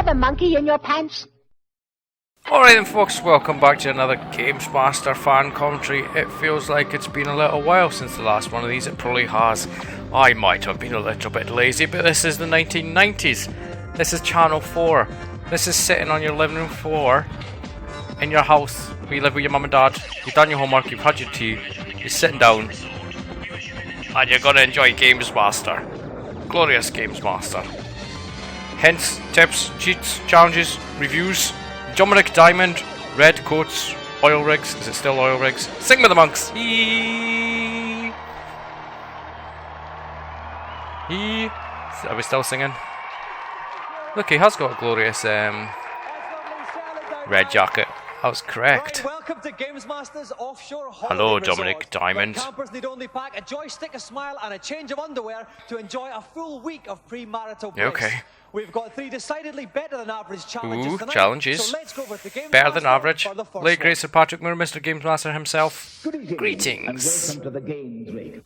have a monkey in your pants? Alright then folks, welcome back to another GamesMaster fan commentary. It feels like it's been a little while since the last one of these, it probably has. I might have been a little bit lazy, but this is the 1990s. This is Channel 4. This is sitting on your living room floor, in your house, where you live with your mum and dad. You've done your homework, you've had your tea, you're sitting down, and you're gonna enjoy GamesMaster. Glorious GamesMaster. Hints, tips, cheats, challenges, reviews. Dominic Diamond, red coats, oil rigs. Is it still oil rigs? Sing with the monks. Eee. Eee. Are we still singing? Look, he has got a glorious red jacket. That was correct. Right, welcome to GamesMaster's offshore Hello, Dominic Diamond. Campers need only pack a joystick, a smile, and a change of underwear to enjoy a full week of premarital bliss. Okay. We've got 3 decidedly better than average challenges tonight. Challenges. So let's go with the Better than average. for the first Late one. great Sir Patrick Moore, Mr. GamesMaster himself. Greetings. And welcome to the Games Rig.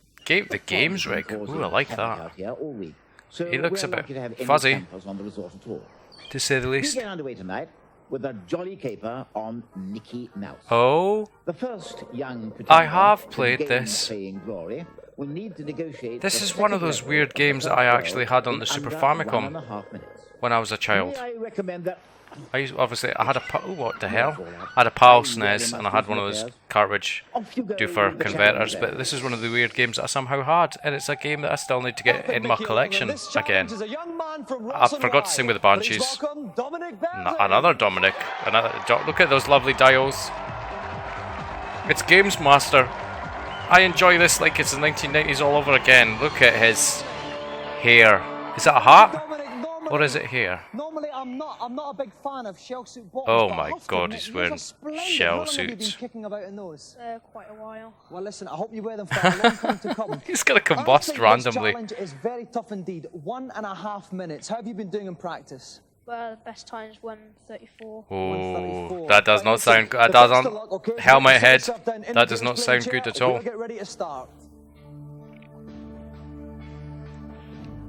The Games Rig. Ooh, I like that. Here all week. So He looks we're a bit lucky to have any fuzzy, campers on the resort at all. to say the We least. get underway tonight with a jolly caper on Mickey Mouse. Oh, The first young I have to the played this. game-playing glory will need to negotiate This the is one of second those level weird games that I actually had on the in Super under Famicom 1.5 minutes. when I was a child. May I recommend that I had a ooh, what the hell? I had a PAL SNES and I had one of those cartridge off you go doofer with the converters, challenge but this is one of the weird games that I somehow had, and it's a game that I still need to get in my collection again. I forgot to sing with the Banshees. Another Dominic. Look at those lovely dials. It's GamesMaster. I enjoy this like it's the 1990s all over again. Look at his hair. Is that a hat? Or is it here? Normally, I'm not a big fan of shell suit bottoms. Oh but I my have to God, admit, he's yours wearing are splendid. shell How long have you suits. been kicking about in those? Quite a while. Well, listen, I hope you wear them for a long time to come. He's gonna I combust think randomly. This challenge is very tough indeed. 1.5 minutes. How have you been doing in practice? Well, the best time is 1:34. Oh, 1:34. that does not sound good. That doesn't. Helmet head. That does not sound good at all. Get ready to start.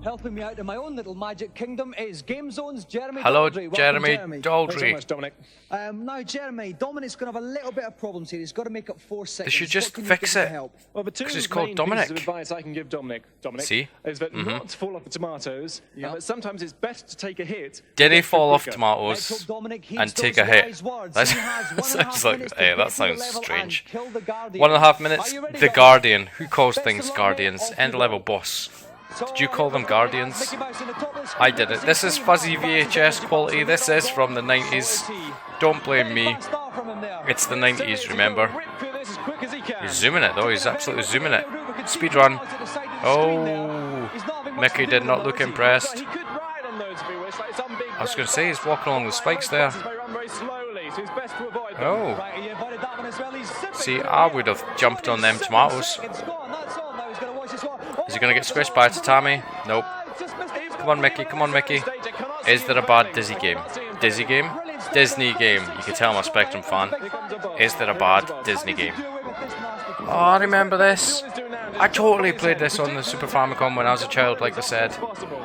Helping me out in my own little magic kingdom is Game Zone's Jeremy Hello, Daldry. Welcome, Jeremy Thanks Daldry. so much, Dominic. Now, Jeremy, Dominic's going to have a little bit of problems here. He's got to make up 4 seconds. They should just What can you fix give him it. to help? Well, the two 'Cause it's called main Dominic. pieces of advice I can give Dominic, See? is that not to fall off the tomatoes. Yeah. But sometimes it's best to take a hit. Did he get fall off quicker. Let's tomatoes hope Dominic heeds and take those a hit? wise words. That's- He has that 1.5 sounds like, minutes to hey, get that to the sounds level strange. and kill the Guardian. 1.5 minutes. Are you ready, The guys? Guardian. Who calls Best things of luck, Guardians? mate. Off End you level go. boss. So, Did you call them Guardians? Mickey Mouse in the top of the I screen. did it. This is fuzzy VHS quality. This is from the 90s. Don't blame me. It's the 90s, remember? He's zooming it though. He's absolutely zooming it. Speed run. Oh, Mickey did not look impressed. I was going to say he's walking along the spikes there. Oh. See, I would have jumped on them tomatoes. Is he going to get squished by a tatami? Nope. Come on, Mickey. Come on, Mickey. Is there a bad Dizzy game? Dizzy game? Disney game. You can tell I'm a Spectrum fan. Is there a bad Disney game? Oh, I remember this. I totally played this on the Super Famicom when I was a child, like I said.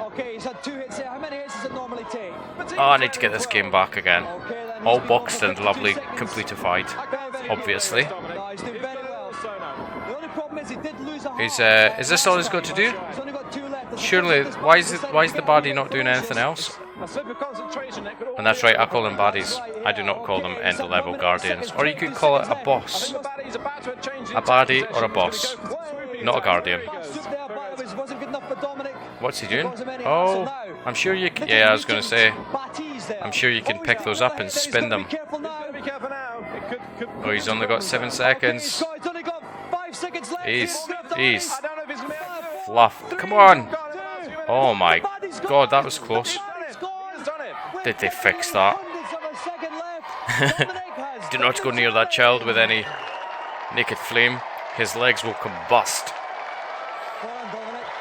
Okay, he's had 2 hits here. How many hits does it normally take? Oh, I need to get this game back again. All boxed and lovely, completified. Obviously. No, he's doing very well. The only problem is he did lose a half. Is this all he's got to do? He's only got 2 left. There's a Surely, couple of why this is the baddie not doing anything else? And that's right, I call them baddies. I do not call them end-level guardians. Or you could call it a boss. A baddie or a boss. Not a guardian. What's he doing? Oh, I'm sure you can... Yeah, I was going to say... I'm sure you can pick those up and spin them. Oh, he's only got 7 seconds. He's fluffed. Come on! Oh my God, that was close. Did they fix that? Do not go near that child with any naked flame. His legs will combust.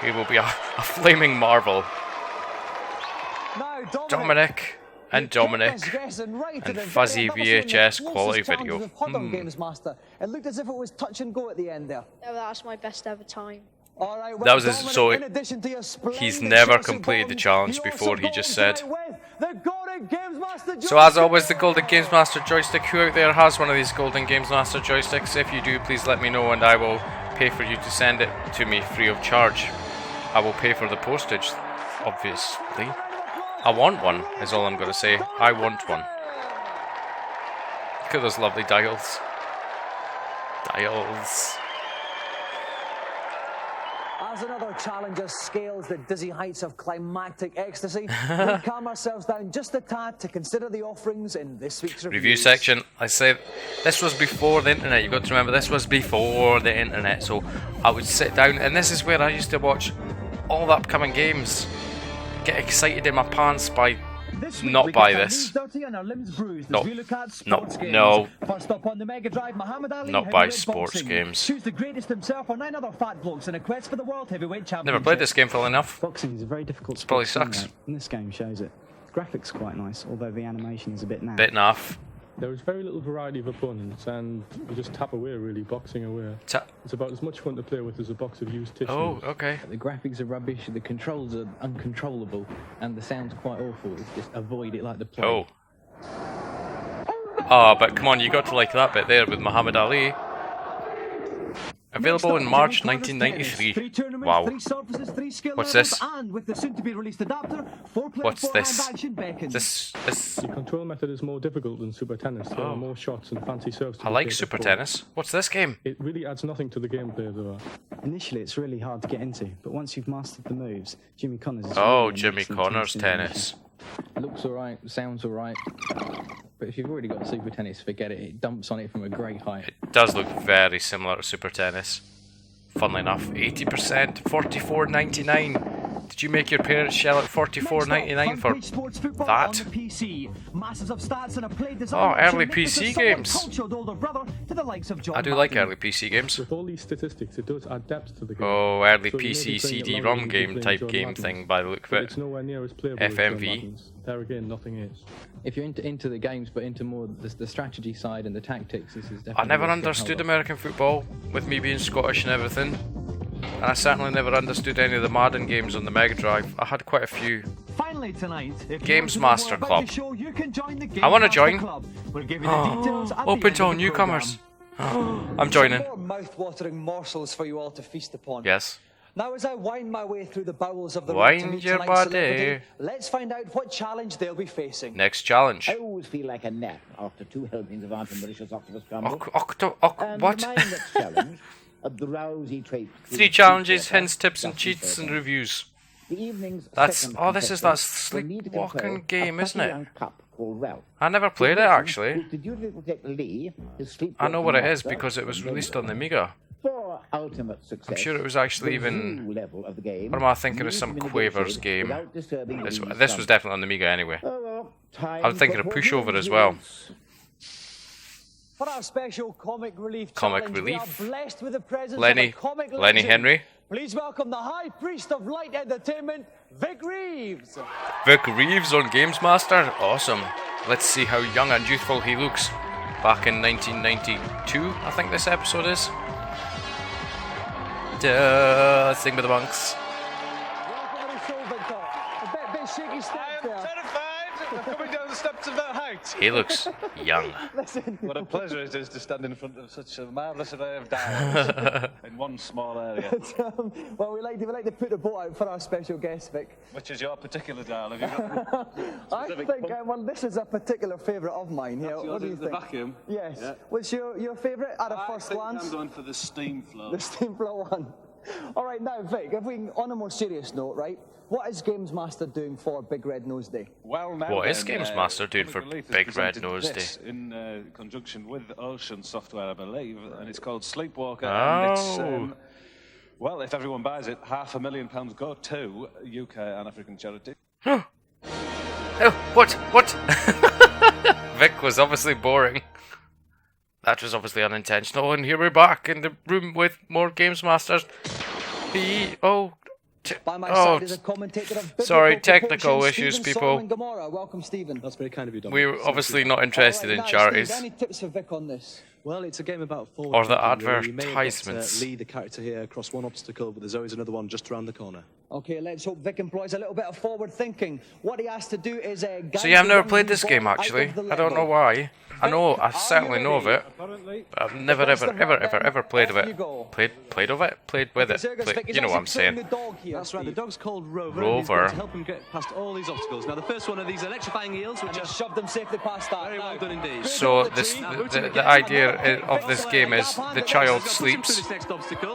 He will be a flaming marvel. Dominic and fuzzy VHS quality video. GamesMaster. It looked as if it was touch and go at the end there. Yeah, that's my best ever time. All right, well, That was his, Dominic, so in addition to your he's splendid never choice of completed the buttons, challenge you before, also he go just said. tonight with the Golden GamesMaster So as always, the joystick. Golden GamesMaster joystick. Who out there has one of these Golden GamesMaster joysticks? If you do, please let me know and I will pay for you to send it to me free of charge. I will pay for the postage, obviously. I want one, is all I'm going to say. I want one. Look at those lovely dials. Dials. As another challenger scales the dizzy heights of climactic ecstasy, we calm ourselves down just a tad to consider the offerings in this week's Review section. I say this was before the internet. You've got to remember this was before the internet. So I would sit down, and this is where I used to watch all the upcoming games. Get excited in my pants by not buy this. No. First up on the Mega Drive, Muhammad Ali, Not buy heavyweight sports boxing. games. Choose the greatest himself or 9 other fat blokes in a quest for the world heavyweight championship. Never played this game full enough. Boxing is a very difficult sport. Probably to sucks. simulate, and this game shows it. Graphics are quite nice, although the animation is a bit naff. Bit naff. There is very little variety of opponents, and you just tap away, really, boxing away. It's about as much fun to play with as a box of used tissues. Oh, okay. The graphics are rubbish, the controls are uncontrollable, and the sound's quite awful. It's just avoid it like the plague. Oh. Oh, but come on, you got to like that bit there with Muhammad Ali. Available in March 1993. Wow. What's this? What's this? The control method is more difficult than Super Tennis. There are more shots and fancy serves to I be like catered Super for. Tennis. What's this game? It really adds nothing to the gameplay, though. Initially, it's really hard to get into, but once you've mastered the moves, Jimmy Connors is Oh, really an Jimmy excellent Connors simulation. tennis. Looks alright, sounds alright, but if you've already got Super Tennis, forget it. It dumps on it from a great height. It does look very similar to Super Tennis. Funnily enough, 80%, $44.99. Did you make your parents shell out $44.99 for that? Oh, early PC games. I do like early PC games. With all these statistics, it does add depth to the game. Oh, early So you may be PC playing it CD-ROM longer than game you'd be type playing game John thing Madden, by the look of but it. it's nowhere near as playable as John FMV. Madden's. There again, nothing is. If you're into the games, but into more the strategy side and the tactics, this is definitely. I never worth getting understood hold of. American football, with me being Scottish and everything. And I certainly never understood any of the Madden games on the Mega Drive. I had quite a few. Finally tonight, if GamesMaster Club. Show, you can join the I wanna join. Club. We'll give you the details at the Open end to of all the newcomers. programme. I'm joining. Some more mouth-watering morsels for you all to feast upon. Yes. Now, as I wind my way through the bowels of the Wind ring to meet your tonight's body. celebrity, let's find out what challenge they'll be facing. Next challenge. I always feel like a nap after 2 helpings of Aunt and Mauritius octopus crumble. And What? my next challenge, a drowsy traip. through 3 the challenges, sleepwalker, hints, tips and just cheats and before reviews. The evening's That's second this is that contestant will need to sleepwalking control game, a isn't puppy it? young pup called Ralph. I never played it actually. Who's the duty to protect Lee, his I know what it is sleepwalking because it was master, released on the Amiga. For ultimate success, I'm sure it was actually the even. zoo level of the game What am I thinking of needs some to be Quavers negotiated game? without disturbing This Lee's was slumber. definitely on the Amiga anyway. Oh, well, time I was thinking of for Pushover as reviews. well. For our special comic relief Comic challenge, relief. we are blessed with the presence Lenny- of a comic Lenny legend. Henry. Please welcome the High Priest of Light Entertainment, Vic Reeves. Vic Reeves on GamesMaster. Awesome. Let's see how young and youthful he looks. Back in 1992, I think this episode is. Let's sing with the monks. Welcome to the show, Victor. A bit shaky step there. terrified. I'm coming down the steps of that height. He looks young. Listen, What a pleasure it is to stand in front of such a marvellous array of dials in one small area. well, we like to put the boat out for our special guest, Vic. Which is your particular dial? Have you got I think well, this is a particular favourite of mine. Here, what do you the think? vacuum? Yes. Yeah. What's your favourite at a first glance? I'm going for the steam flow. The steam flow one. All right, now Vic, if we on a more serious note, right? What is GamesMaster doing for Big Red Nose Day? Well, now What is then, GamesMaster doing Comic for Relief has Big Red presented Nose this Day? in conjunction with Ocean Software, I believe, and it's called Sleepwalker. Oh. And it's, well, if everyone buys it, £500,000 go to UK and African charity. Oh, what? Vic was obviously boring. That was obviously unintentional, and here we're back in the room with more Games Masters. By my side is a commentator of sorry, biblical technical proportions, issues, Stephen people. Solomon Gomorrah. Welcome, Stephen. That's very kind of you, Dominic. We're obviously not interested in Alright, charities. Steve, any tips for Vic on this? Well, it's a game about forward Or the thinking, really. You may have got to advertisements. lead the character here across one obstacle, but there's always another one just around the corner. Okay, let's hope Vic employs a little bit of forward thinking. What he has to do is guide So yeah, I've the never young played this boy game out actually. of the I don't know level. why. I certainly know of it. Apparently. I've never ever played of Off it. you go. Played of it? Played with it. Circus Vic is You know what I'm actually training saying. the dog here, That's right, the Steve. dog's called Rover. Rover. And he's going to help him get past all these obstacles. Now, the first one are these electrifying eels, which And are he shoved him safely past that. very Now, well done indeed. So the idea of this game is the child sleeps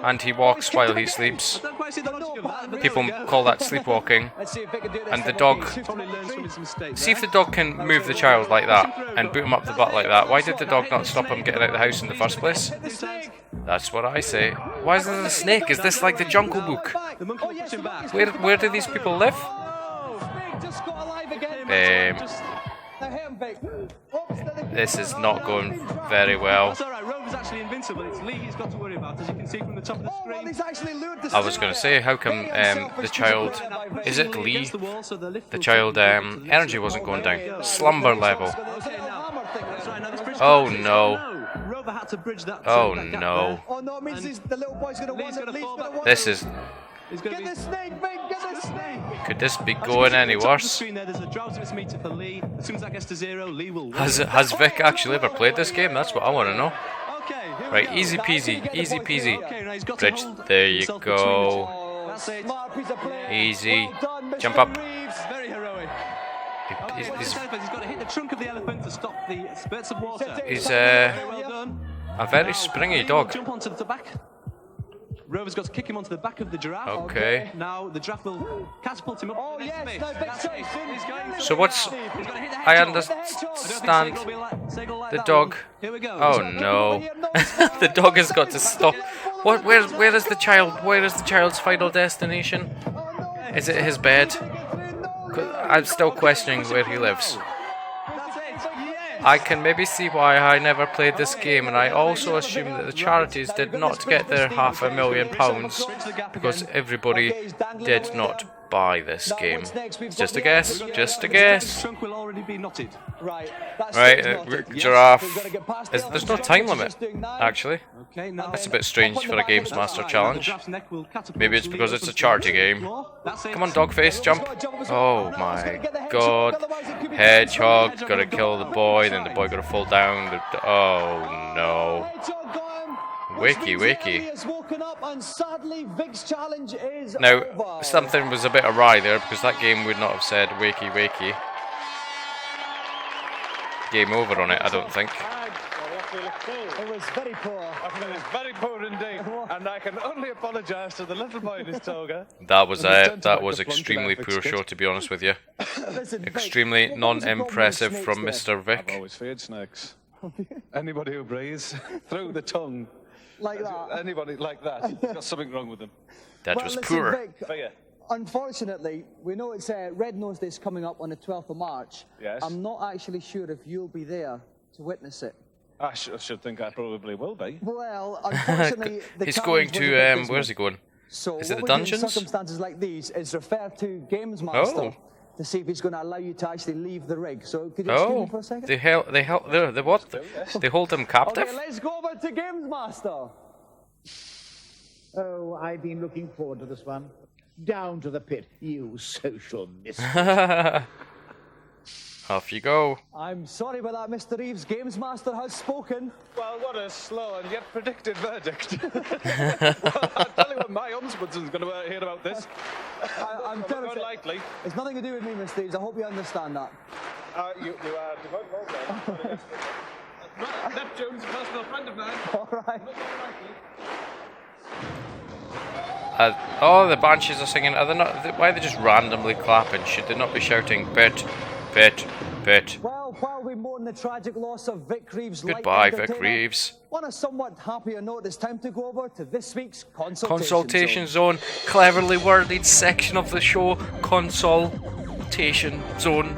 and he walks while he sleeps. I don't quite see the logic of that, but People there we go. call that sleepwalking. Let's see if Vic can do this And the for dog. Vic. Probably learns from his mistakes. See if the dog can move the child like that and boot him up the butt like that. Why did the dog not stop him getting out of the house in the first place? The snake. That's what I say. Why is there a snake? Is this like the Jungle Book? The monkey will push him back. Where do these people live? Vic just got alive again. Now hit him, Vic. Oops, This is not going very well. That's alright, Rover's actually invincible. It's Lee he's got to worry about, as you can see from the top of the Oh, well, screen. he's actually lured the I was snake. going to say, how come the child... Is it Lee? The child energy wasn't going down. Slumber level. Okay, now. That's right, now this bridge Oh, collapses. no. Rover had to bridge that. Oh, that gap no. there. Oh no, it means And the little boy's gonna Lee's want it. gonna Lee's fall gonna back. want This it. is... He's going to Get be. the snake, Vic, get the snake. Could this be As you going can see any at the top of the worse? screen there's a drowsiness meter for Lee. As soon as that gets to 0, Lee will win. Has Vic actually ever played this game? That's what I want to know. Okay, here we Right, go. easy peasy, easy peasy. Okay, now he's got to Bridge, hold there you himself between the two. go. Oh, That's it. smart piece of play. Easy. Well done, Mr. Jump up. Reeves. Very heroic. Okay, He's- what's this elephant? He's got to hit the trunk of the elephant to stop the spurts of water. He's Very well done. a very Now, springy Lee will dog. Jump onto the back. Rover's got to kick him onto the back of the giraffe. Okay. Now the giraffe will catapult him up. Oh to the next yes, bit. now Vic That's it. Johnson. He's going. So what's... He's got to hit the I hedgehog. understand Segal will like the that dog. one. Here we go. Oh no. The dog has got to stop. What? Where is the child? Where is the child's final destination? Is it his bed? I'm still questioning where he lives. That's it. Yes. I can maybe see why I never played this game, and I also assume that the charities did not get their £500,000 because everybody did not buy this game. Just a guess, just a The guess. trunk will already be knotted. Right, Right, giraffe. We've got to get past There's it. no time limit, Just doing that. actually. Okay, now That's a bit strange for a GamesMaster the challenge. giraffe's neck will catapult Maybe it's Lee because up it's a onto charity the game. floor. That's it. Come on, Dogface, jump. Oh my god. Hedgehog, gotta kill the boy, then the boy gotta fall down. Oh no. Hedgehog got him. Wakey, Which means wakey. Lee has woken up and sadly Vic's challenge is Now, over. something was a bit awry there because that game would not have said wakey, wakey. Game over on it, I don't think. It was very poor. It was very poor indeed, and I can only apologise to the little boy in his toga. That was extremely poor show, to be honest with you. Listen, Vic, Extremely what was the problem with non-impressive snakes from there? Mr. I've Vic. always feared snakes. Anybody who breathes through the tongue, Like that. anybody like that, has got something wrong with them. That Well, was listen, poor. Vic, Fear. unfortunately, we know it's Red Nose Day's coming up on the 12th of March. Yes. I'm not actually sure if you'll be there to witness it. I should think I probably will be. Well, unfortunately, the He's challenge going was a to, bit dismal. where's he going? So Is it what the we do in dungeons? circumstances like these is refer to GamesMaster Oh. to see if he's going to allow you to actually leave the rig. So could you excuse me Oh, for a second? they what? They hold him captive? Okay, let's go over to GamesMaster. Oh, I've been looking forward to this one. Down to the pit, you social misfit. Off you go. I'm sorry about that, Mr. Reeves. GamesMaster has spoken. Well, what a slow and yet predicted verdict. Well, I'll tell you what, my ombudsman's going to hear about this. I'm terrified. Unlikely. It's nothing to do with me, Mr. Reeves. I hope you understand that. You are devout, well done. Neptune's a personal friend of mine. All right. Oh, the banshees are singing. Are they not? Why are they just randomly clapping? Should they not be shouting bit, bit, bit? Well, while we mourn the tragic loss of Vic Reeves' light Goodbye, Vic entertainer, Reeves. on a somewhat happier note, it's time to go over to this week's Consultation zone. Cleverly worded section of the show. Consultation zone.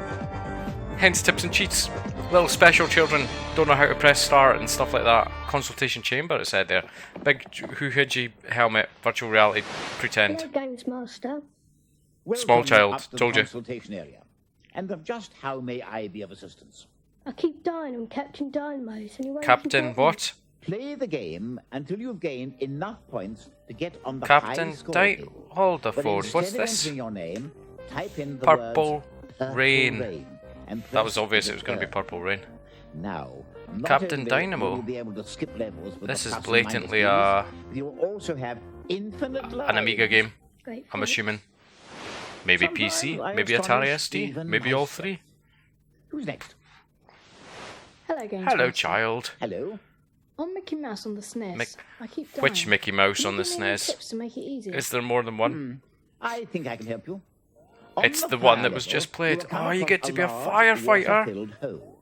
Hence tips and cheats. Little special children don't know how to press start and stuff like that. Consultation chamber, it said there. Big Huhiji helmet, virtual reality, pretend. Hello, GamesMaster. Small child, up to the told you. Consultation area. And of just how may I be of assistance? I keep dying on Captain Dynamo. Captain what? Play the game until you've gained enough points to get on the Captain high score. Hold the phone. What's Instead of this? entering your name, type in the Purple words, Rain. and That was press obvious it was going to be return. Purple Rain. Now, not Captain only Dynamo. will you be able to skip levels with This the is plus and minus blatantly keys, you'll also have infinite an Amiga game. Great. I'm assuming. Maybe PC, maybe Atari SD, maybe all three. Who's next? Hello, GamesMaster. Hello, child. Hello. I'm Mickey Mouse on the SNES. I keep dying. Which Mickey Mouse on the Can you give me any SNES? tips to make it easier? Is there more than one? I think I can help you. On It's the higher one that was level, just played. you'll come Oh, you across get to be a large, firefighter. water-filled hole.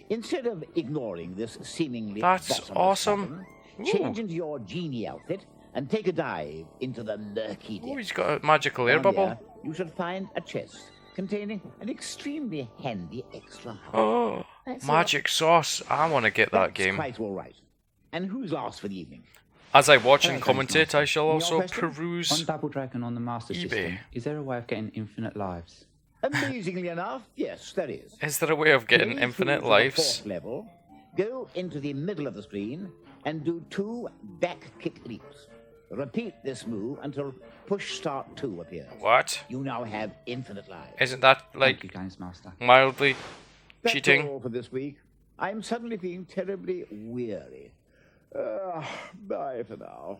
Instead of ignoring this seemingly That's bottomless awesome. cavern, change into your genie outfit and take a dive into the murky Oh, depths. he's got a magical air Down bubble. there, you should find a chest containing an extremely handy extra heart. Oh, Thanks a magic sauce. I want to get that That's game. quite all right. And who's last for the evening? As I watch and Hello, commentate, I shall Your also question? On peruse. Double Dragon on the Master eBay. System, is there a way of getting infinite lives? Amazingly enough, yes, there is. Is there a way of getting Play infinite through to the lives? fourth level, go into the middle of the screen and do 2 back kick leaps. Repeat this move until push start 2 appears. What? You now have infinite lives. Isn't that Thank you, like GamesMaster. mildly That's cheating? all for this week. I'm suddenly feeling terribly weary. Bye for now.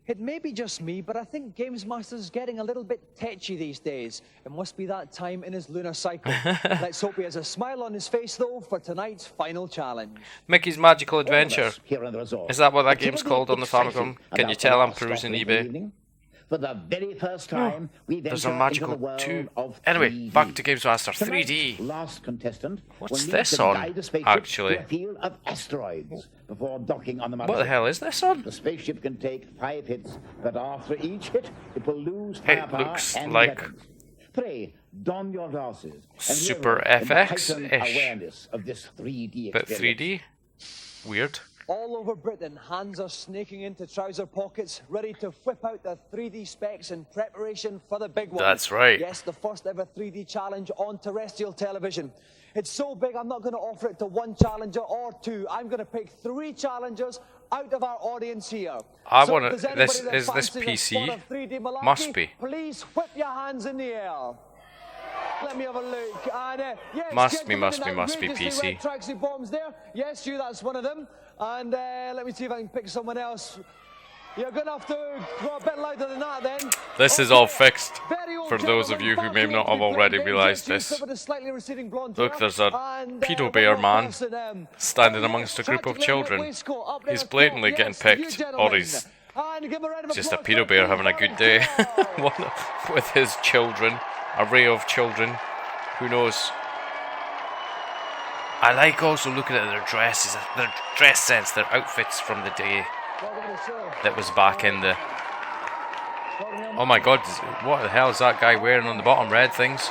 It may be just me, but I think GamesMaster's getting a little bit tetchy these days. It must be that time in his lunar cycle. Let's hope he has a smile on his face, though, for tonight's final challenge. Mickey's Magical All of Adventure. us here on the resort Is that what that are game's terribly called on the excited Famicom? Can you about tell the I'm last perusing offering of the eBay? evening. For the very first time, we There's venture a magical into the world 2. of Anyway, 3D. back to GamesMaster Tonight's 3D. last contestant What's will need this to on, guide a spaceship actually? to a field of asteroids before docking on the What the hell is this on? The spaceship can take 5 hits, but after each hit, it will lose It firepower looks and like weapons. Pray, don your glasses and Super revel in the FX-ish. heightened awareness of this 3D Bit experience. 3D? Weird. All over Britain, hands are snaking into trouser pockets, ready to whip out the 3D specs in preparation for the big one. That's right. Yes, the first ever 3D challenge on terrestrial television. It's so big, I'm not going to offer it to one challenger or two. I'm going to pick 3 challengers out of our audience here. I So wanna- if there's anybody this- that is this fancies a PC? spot of 3D malarkey, Must be. Please whip your hands in the air. Let me have a look. And, yes, Must be outrageously PC. red tracksuit bottoms there. Yes, you, that's one of them. And let me see if I can pick someone else. You're going to have to go a bit louder than that then. This is all fixed. Very old For those of gentleman, you who may far too not old have to be already playing realised games, this. with a slightly receding blonde Look, hair. there's a And, pedo one bear more man person, standing oh, amongst a group of tragically children. waistcoat up there He's top. blatantly getting Yes, you picked, or gentlemen. he's And give a round of just a applause pedo for bear Peter having a good day. One with his children, array of children. Who knows? I like also looking at their dresses, their dress sense, their outfits from the day that was back in the... Oh my god, what the hell is that guy wearing on the bottom? Red things?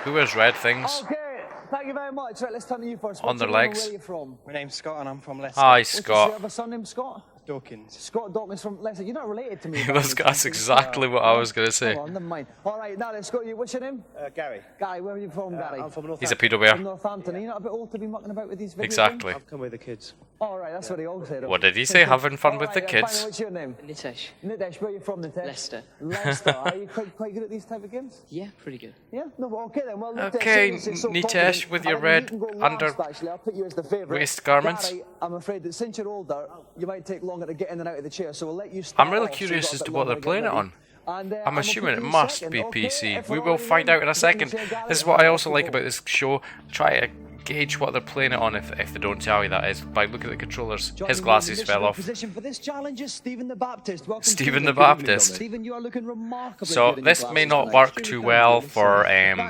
Who wears red things? Okay, thank you very much. Right, let's turn to you first. On What's their your name and legs. Where are you from? My name's Scott and I'm from Leicester. Hi, What's your Scott. other son named Scott? Dawkins. Scott Dawkins from Leicester. You're not related to me. That's exactly what I was going to say. Hold on, never mind. All right, now then, Scott, what's your name? Gary. Gary, where are you from, Gary? I'm from Northampton. He's a pedo bear. From Northampton. Are you not a bit old to be mucking about with these video Exactly. I've come with the kids. All right, that's what he all said. What did he say? Having fun with the All right, then, kids? finally, what's your name? Nitesh. Nitesh, where are you from, Nitesh? Leicester. Leicester. Are you quite good at these type of games? Yeah, pretty good. Yeah? No, but okay then. Well, Nitesh, Okay, since it's so Nitesh, confident, with your I think you red can go last, under actually. I'll put you as the favourite. waist garments. Gary, I'm afraid that since you're older, you might take longer to get in and out of the chair, so we'll let you start I'm really off, so you've curious got a as bit to what longer they're to get playing it ready. on. And, I'm we'll assuming put it you must second, be okay? PC. If We we're will already find out in a getting second. the chair, Gary, This is what I also off like you about go. this show. Try to gauge what they're playing it on if they don't tell you, that is, by looking at the controllers. Joining His me in glasses the fell off. position for this challenge is Stephen the Baptist. Welcome Stephen to the Baptist. Stephen, you are looking remarkably So good in this your may glasses not work tonight. too well for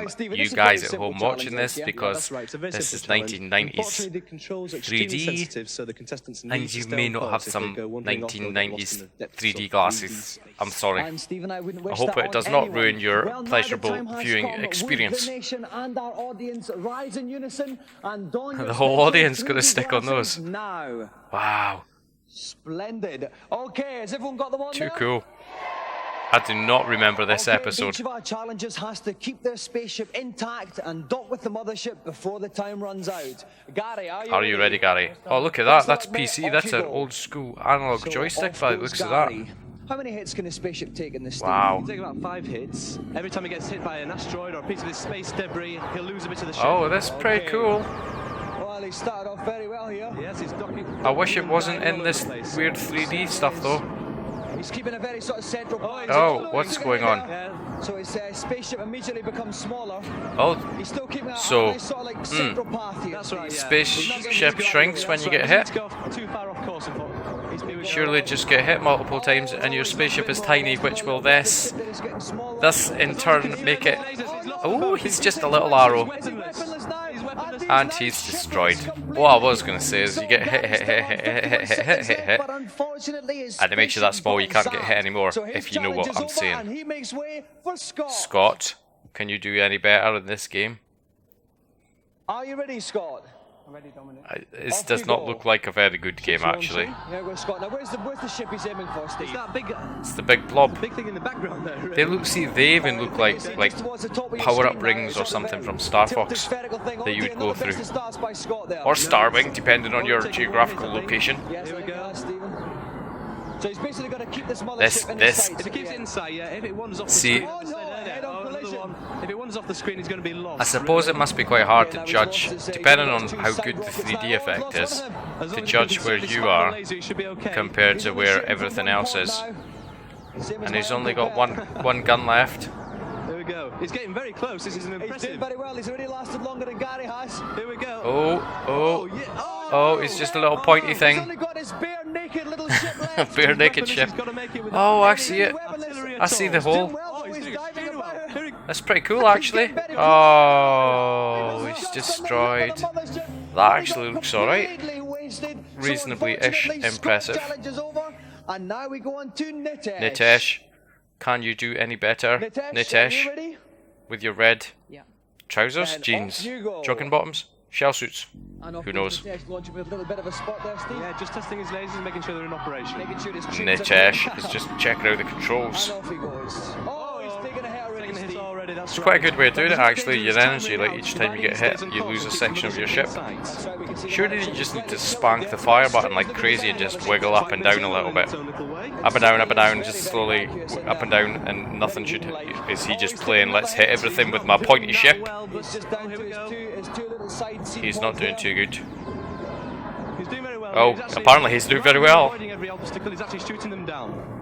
Stephen, you this is a guys very at simple home watching challenge, this, yeah? because That's right, it's a very this simple is challenge. 1990s Unfortunately, the controls are extremely 3D, sensitive, so the contestants need and to you stay may on not course have if they some go wandering off or get lost 1990s in the depths 3D of glasses. I'm sorry. And Stephen, I wouldn't I wish hope that it on does not anyone. ruin your Well, now the pleasurable time has viewing come. experience. Would the nation and our audience rise in unison and don your The whole special audience gonna 3D stick on glasses those. now. Wow. Splendid. Okay, has everyone got them on Too there? cool. I do not remember this Okay, episode. each of our challengers has to keep their spaceship intact and dock with the mothership before the time runs out. Gary, Are you ready, Gary? Oh, look at that. That's PC. That's an old school analog joystick by the looks of that. How many hits can a spaceship take in this stage? Wow. He'll take about 5 hits. Every time he gets hit by an asteroid or a piece of his space debris, he'll lose a bit of the ship. Oh, that's pretty cool. Well, he started off very well here. Yes, he's docking. I wish it wasn't in this weird 3D stuff, though. He's keeping a very sort of central point. Oh, what's going on? So his spaceship immediately becomes smaller. Oh, He's still keeping a so, nice sort of like central path here. That's right, yeah. Spaceship shrinks when you get hit. Too far off course, Surely just get hit multiple times and your spaceship is tiny, which will this in turn make it... Oh, he's just a little arrow. And he's destroyed. What I was going to say is you get hit. And it makes you that small you can't get hit anymore, if you know what I'm saying. Scott, can you do any better in this game? Are you ready, Scott? I'm ready, Dominic. It does not look like a very good game, actually. Yeah, we're Scott. Now, where's the ship he's aiming for, Steve? It's that big... It's the big blob. Big thing in the background there. They even look like power-up rings or something from Star Fox that you would go through. Or Starwing, depending on your geographical location. Here we go, Stephen. So he's basically got to keep this mothership in sight. If it keeps it in sight, yeah. If it wanders off the See, screen, if it wanders off the screen, he's going to be lost. I suppose it must be quite hard to judge, depending on how good the 3D effect is, to judge where you are compared to where everything else is. And he's only got one gun left. There we go. He's getting very close. This is an impressive. He's doing very well. He's already lasted longer than Gary has. Here we go. Oh, it's just a little pointy thing. He's only got his bare naked little ship left. Bare naked ship. Oh, I see it. I see the hole. That's pretty cool, actually. Oh, he's destroyed. That actually looks alright. Reasonably-ish impressive. And now we go on to Nitesh. Nitesh, can you do any better? Nitesh, with your red trousers, jeans, jogging bottoms, shell suits. Who knows? Launching with a little bit of a spot there, Steve. Yeah, just testing his lasers and making sure they're in operation. Making sure his Nitesh is just checking out the controls. And off he goes. Oh, he's taking a hit already, Steve. It's quite a good way of doing it, actually. Your energy, like each time you get hit, you lose a section of your ship. Surely you just need to spank the fire button like crazy and just wiggle up and down a little bit. Up and down, just slowly up and down, and nothing should hit you. Is he just playing let's hit everything with my pointy ship? He's not doing too good. Oh, apparently he's doing very well.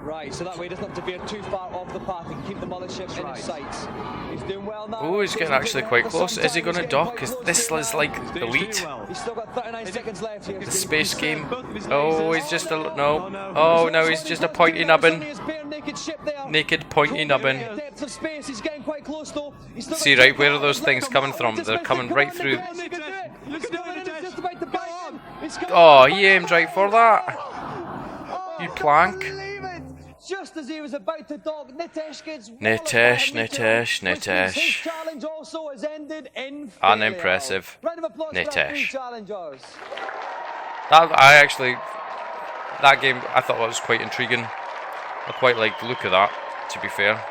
Right, so that way he doesn't have to veer too far off the path and keep the mothership in his sights. He's doing well now. Oh, he's getting actually quite close. Is he going to dock? Is this is like Elite? He's still got 39 seconds left here. The space game. Oh, he's just a no. Oh no, he's just a pointy nubbin. Naked pointy nubbin. See, right, where are those things coming from? They're coming right through. Oh, he aimed right for that. You plank. Just as he was about to dock, Nitesh gets Nitesh. His challenge also has ended in failure. Unimpressive. Round of applause for our Nitesh. two challengers. That game I thought was quite intriguing. I quite liked the look of that, to be fair.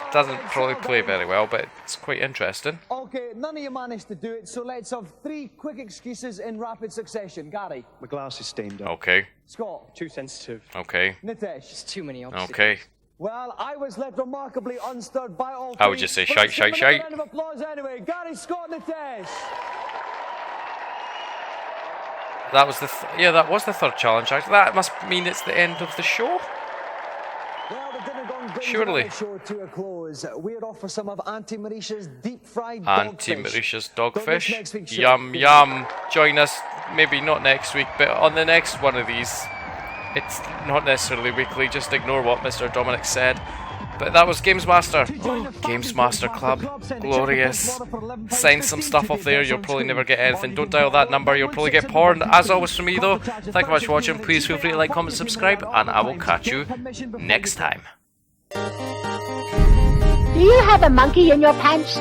It doesn't probably play very well, but it's quite interesting. Okay, none of you managed to do it, so let's have 3 quick excuses in rapid succession. Gary. My glass is steamed up. Okay. Scott. Too sensitive. Okay. Nitesh. It's too many obstacles. Okay. Well, I was left remarkably unstirred by all 3. I would just say shite. Round of applause anyway. Gary, Scott, Nitesh. That was that was the third challenge. That must mean it's the end of the show. Well, the dinner gone Surely. Show to a close. We're off for some of Auntie Marisha's deep-fried Auntie dogfish. Marisha's dogfish. Next week's show. Yum yum. Join us, maybe not next week, but on the next one of these. It's not necessarily weekly, just ignore what Mr. Dominic said. But that was GamesMaster. Oh, GamesMaster Club. Glorious. Sign some stuff off there, you'll probably never get anything. Don't dial that number, you'll probably get porn. As always from me though, thank you very much for watching. Please feel free to like, comment, subscribe, and I will catch you next time. Do you have a monkey in your pants?